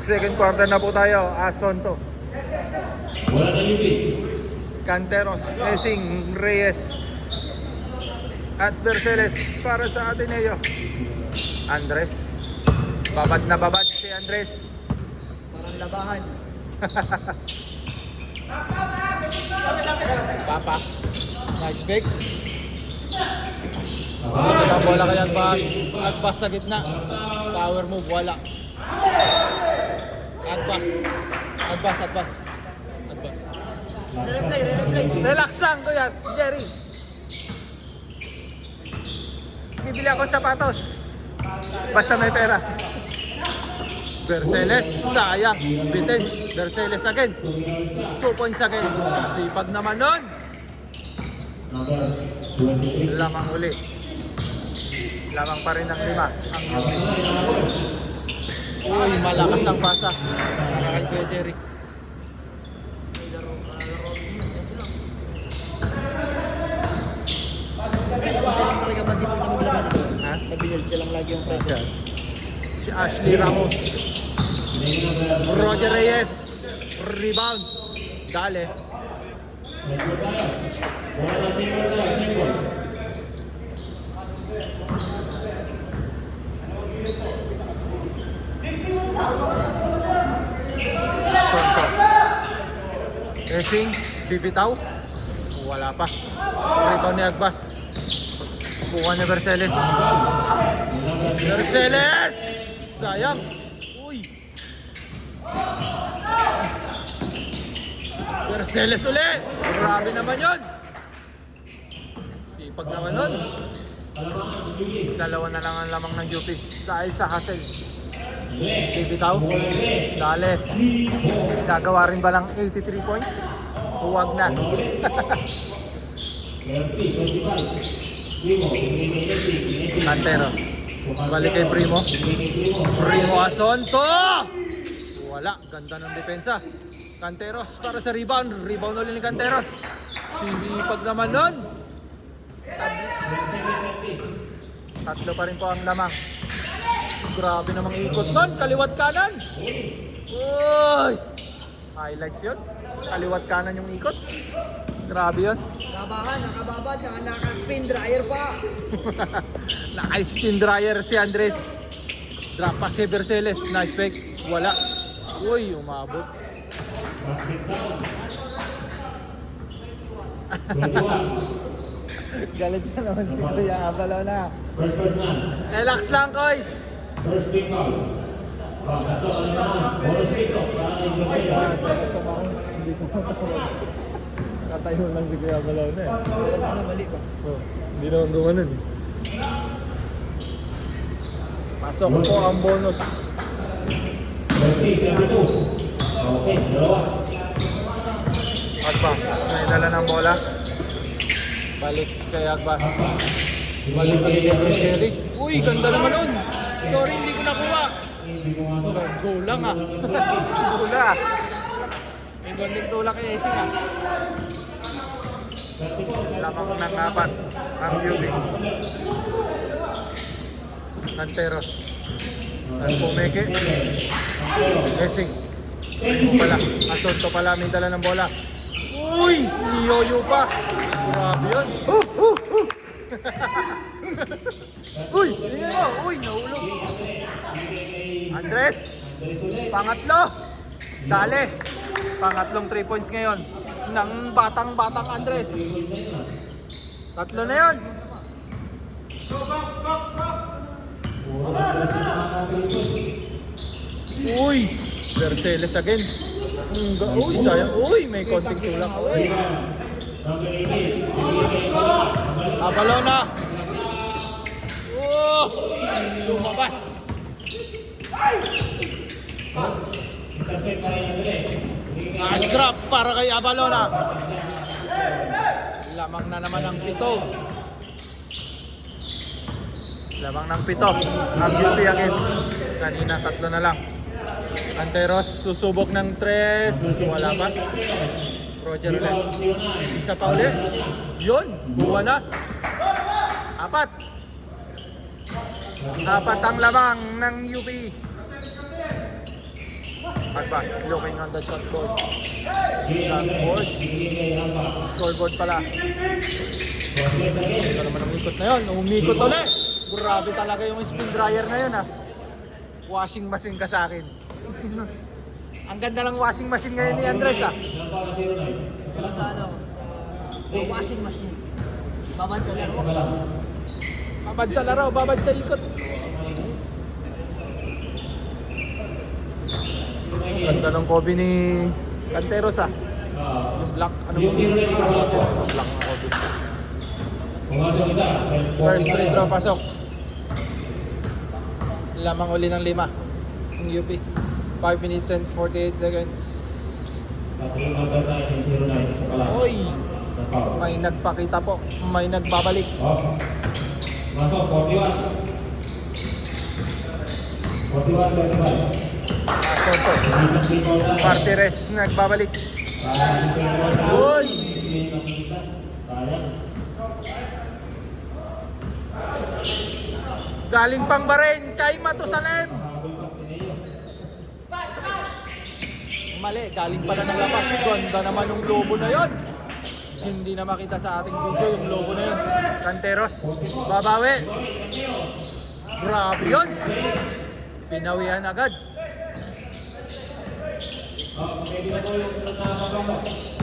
Second quarter na po tayo. Asonto, Wala na UP. Canteros, Esing, Reyes at Berceles para sa Ateneo. Andres, babad na babad si Andres. Parang labahan. Papa, nice pick. Ito lang bola kay Agbas. Agbas sa gitna. Power move, wala. Agbas. Agbas. Replay. Relax lang, Kuya Jerry. Bibili ako ng sapatos. Basta may pera. Berceles, sayang. Bitin. Berceles again. 2 points again. Sipag naman nun. Number 23. Lamang uli. Lamang pa rin ang 5. Ang UP. Uy, malakas ang pasa. Para kay Kuya Jerry. Talaga masipag na maglaro nito. Ha? Mabinyol siya lang lagi yung presyo. Si Ashley Ramos. Roger Reyes. Rebound. Dale. Sonto. Esing. Bibitaw. Wala pa. Rebound ni Agbas. Buka ni Berceles. Berceles! Sayang. Uy. Berceles ulit. Grabe naman yun. Sipag naman nun. Dalawa na lang ang lamang ng UP dahil sa hustle. Bibitaw. Dale. Gagawa rin ba lang 83 points? Huwag na. Canteros. Balik kay Primo. Primo Asonto! Wala. Ganda ng depensa. Canteros para sa rebound. Rebound ulit ni Canteros. Sipag naman nun. Tatlo pa rin po ang lamang. Grabe namang ikot nun. Kaliwat kanan. Uy! Highlights yun. Kaliwat kanan yung ikot. Grabe yun. Labahan, nakababad, naka-spin dryer pa. Naka-spin dryer si Andres. Drop pa si Berceles. Nice pick. Wala. Uy, umabot. Galit na naman si Kuya Abalaw na. First man. Relax lang, guys. First pick foul. Ito ang naman. Bonus pick up. Para kay Globera. Nakatayo lang si Kuya Abalaw na eh. Ano, mali ba? Oh, hindi naman gumanon eh. Pasok po ang bonus. First pick, number 2. Okay, dalawa. Agbas, may dala ng bola. Balik kay Agbas. Balik kay Jerry. Uy, ganda naman nun. Sorry, hindi ko nakuha. Go lang ah. Tula ah. May gonding tula kay Esing ah. Lamang ng 4 ang UB. Canteros. At Pumeke. Esing. Primo pala. Asonto pala. May dala ng bola. Uy! Niyoyo pa. Grabe yun. Uy! Tingnan mo. Uy! Nahulog. Andres. Pangatlo. Dale. Pangatlong 3 points ngayon. Ng batang-batang Andres. Tatlo na yun. Uy! Berceles again. Uy, sayang. Uy, may konting tulak. Uy. Abalaw na. Oh! Lumabas. Nice drop para kay Abalona. Lamang na naman ang 7. Lamang ng 7 ang UP again. Kanina 3 na lang. Canteros susubok ng 3. Wala pa. Roger ulit. Isa pa ulit. Yun. Buwa na. 4. 4 ang lamang ng UP. Advance, looking on the shot board. Shot board. Scoreboard pala. Ito naman ang ikot na yun. Umikot ulit. Grabe talaga yung spin dryer na yun ha. Washing machine ka sa akin. Ang ganda ng washing machine ngayon ni Andres ha. Sa ano? Sa washing machine. Babad sa laro. Babad sa laro, babad sa ikot. Ganda ng Kobe ni Canteros ha. Yung black, ano mo? Black ng Kobe. First free throw pasok. Lamang uli ng 5 ng UP. 5 minutes and 48 seconds. Oy! May nagpakita po. May nagbabalik. Masuk 41. 41. Toto. Party rest nagbabalik. Oy! Galing pang Bahrain kay Matusalem. Mali, galing pala ng labas. Ganda naman yung lobo na yon. Hindi na makita sa ating video yung lobo na yun. Canteros, babawi. Grabe yun. Pinawihan agad.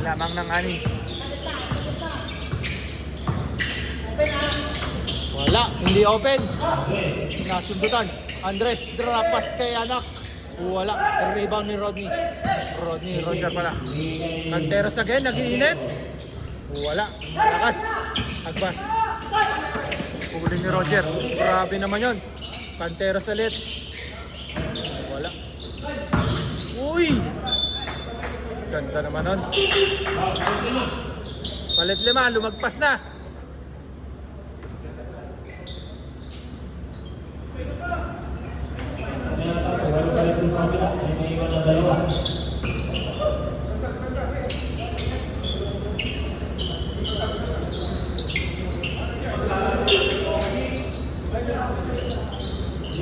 Lamang ng ani. Wala, hindi open. Nasundutan. Andres, drapas kay anak. Wala, rebound ni Rodney. Roger pala. Canteros again, nag-iinit. Wala, lakas. Agbas. Huli ni Roger. Grabe naman yun. Canteros ulit. Wala. Uy! Ganda naman nun. Palit 5, lumagpas na.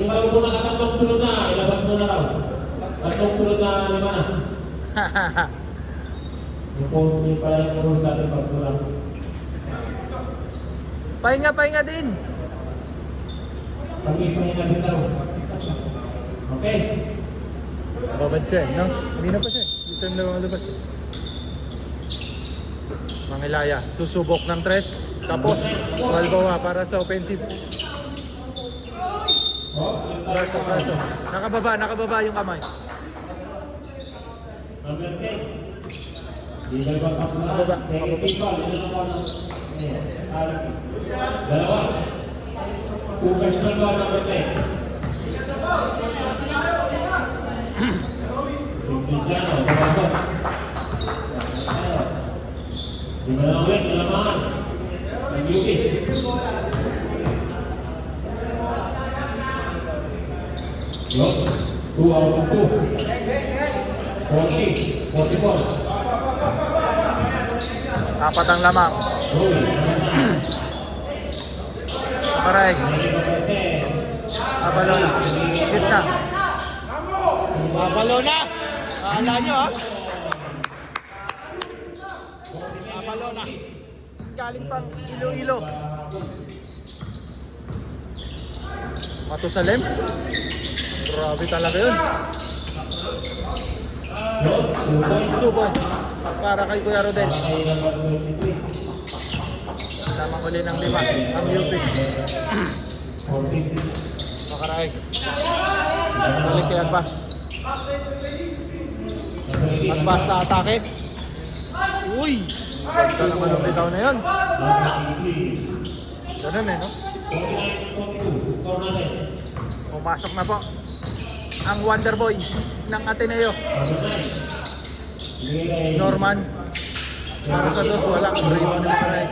Lima mo na tatlong sunod na, ilabas mo na raw. Tatlong sunod na 5 na. Yung pala yung puro sa ating pagkulang. Pahinga din. Pag-ipahinga din daw. Okay. Babad siya, no? Hindi na pa siya. Gusto na lumabas. Mangilaya, susubok ng 3. Tapos, Balboa para sa offensive. Braso. Nakababa yung kamay. Number 10. Nakababa. Dalawa. Ugas na ba number 10? Cristiano, babasok. Di ba lang ulit, kailangan. Nag-UP. Yok, 2 out of 2. 40, 44. Apat ang lamang. Paray. Abalona. Gitna. Abalona. Akala nyo ha? Abalona. Galing pang Iloilo. Matusalem. Grabe talaga yun. 2 points para kay Kuya Rodel. Lamang uli ng 5 ang UP. Makaraig. Balik kay Agbas. Agbas sa atake. Uy! Ganda naman ang bitaw na yun. Ganun no? Pumasok na po ang Wonder Boy ng Ateneo. Norman. Para sa 2, wala. Rebound ni Makaraig.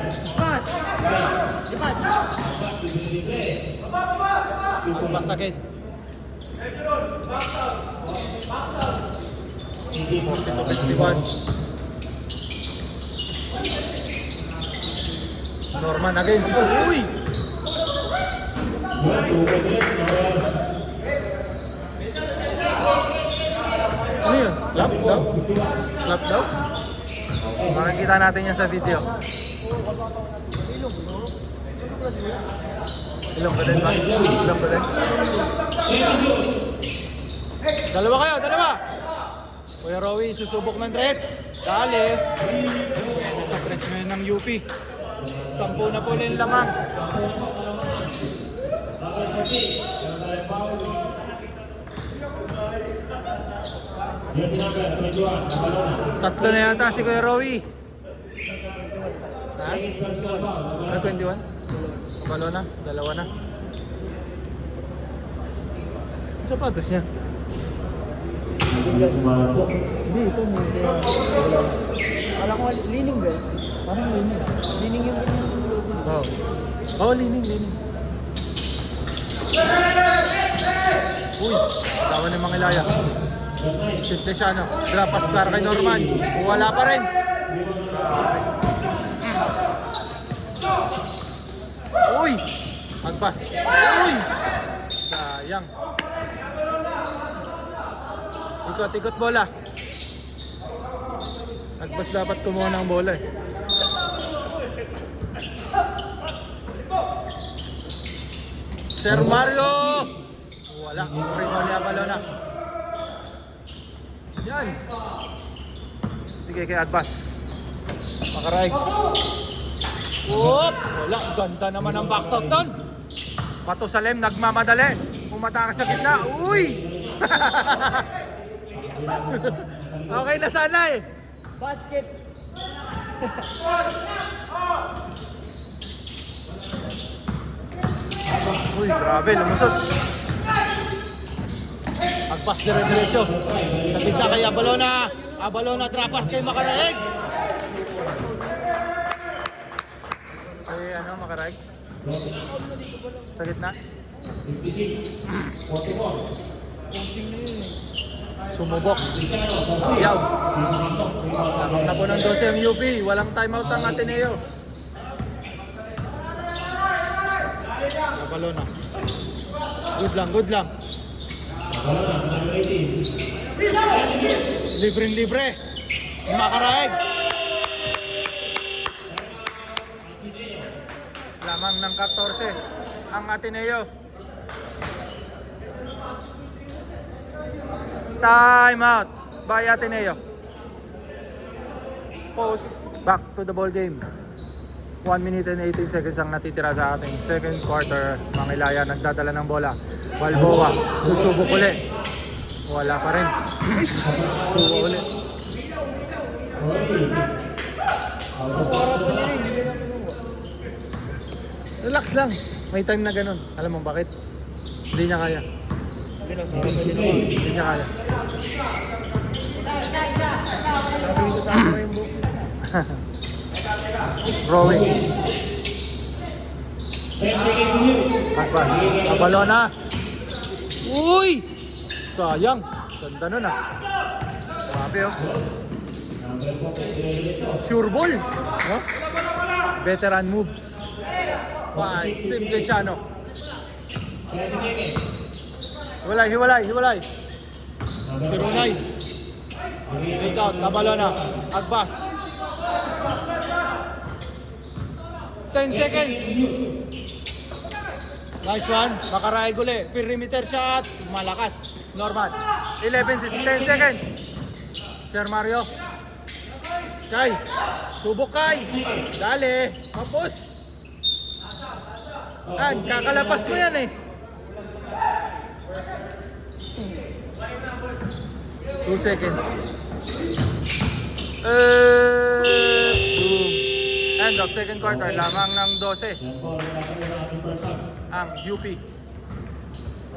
Agbas agad. 42-51. Norman again. Uy! Ano yun? Clap daw? Clap daw? Makikita natin yan sa video. Ilong, no? Ilong ba din ba? Ilong ba din? Dalawa kayo, dalawa! Kuya Rowie, susubok ng dress. Dali. Yan, nasa dress ngayon ng UP. 10 na po na yung lamang. Tatlo na yata si Kuya Rowie. Ha? 21? Kabalo na, dalawa na. Sapatos niya. Hindi, ito mo. Alam ko, lining ba? Parang lining. Lining yung Oo. Oh, lining. Uy, lawan ng mga ilaya. Simple siya, no? Drop pass para kay Norman. Wala pa rin. Uy! Magpas. Uy! Sayang. Ikot bola. Nagpas dapat kumuha ng bola eh. Sir Mario! Wala. Rimoli Abalona. Yan. Sige kay Advance. Makaray. Whoop! Wala. Ganda naman ang box out doon. Pato Salem nagmamadali. Umatake sa gitna. Uy! Okay na sana eh. basket. Uy, grabe, lumusot. Agpas dire-diretso. Sa gitna kay Abalona. Abalona trapas kay Makaraig. Ano, Makaraig? Sa gitna. Sumubok. Yaw. Lamang na po ng 12 ang UP. Walang timeout ang Ateneo. Abalona. Good lang. Libre. Makaraig. Lamang ng 14 ang Ateneo. Time out by Ateneo. Pause. Back to the ball game. 1 minute and 18 seconds ang natitira sa ating second quarter. Mangilaya nagdadala ng bola. Balboa, susubok uli. Wala pa rin. Tuwa uli. Relax lang. May time na ganun. Alam mo bakit? Hindi niya kaya. Hindi niya kaya. Sabi ko sa akin yung buko. Rowing. Pagpas. Abalona. Uy! Sayang. Ganda nun ah. Grabe oh. Sure ball. No? Veteran moves. Why? Simple siya no? Hiwalay. Si Runay. Take out. Abalona. Agbas. 10 seconds. Nice one. Makaraig uli. Perimeter shot. Malakas. Norman. 10 seconds. Sir Mario. Kay. Subok Kay. Dali. Kapos. Kakalapas mo yan eh. 2 seconds. End of second quarter. Lamang ng 12 ang UP.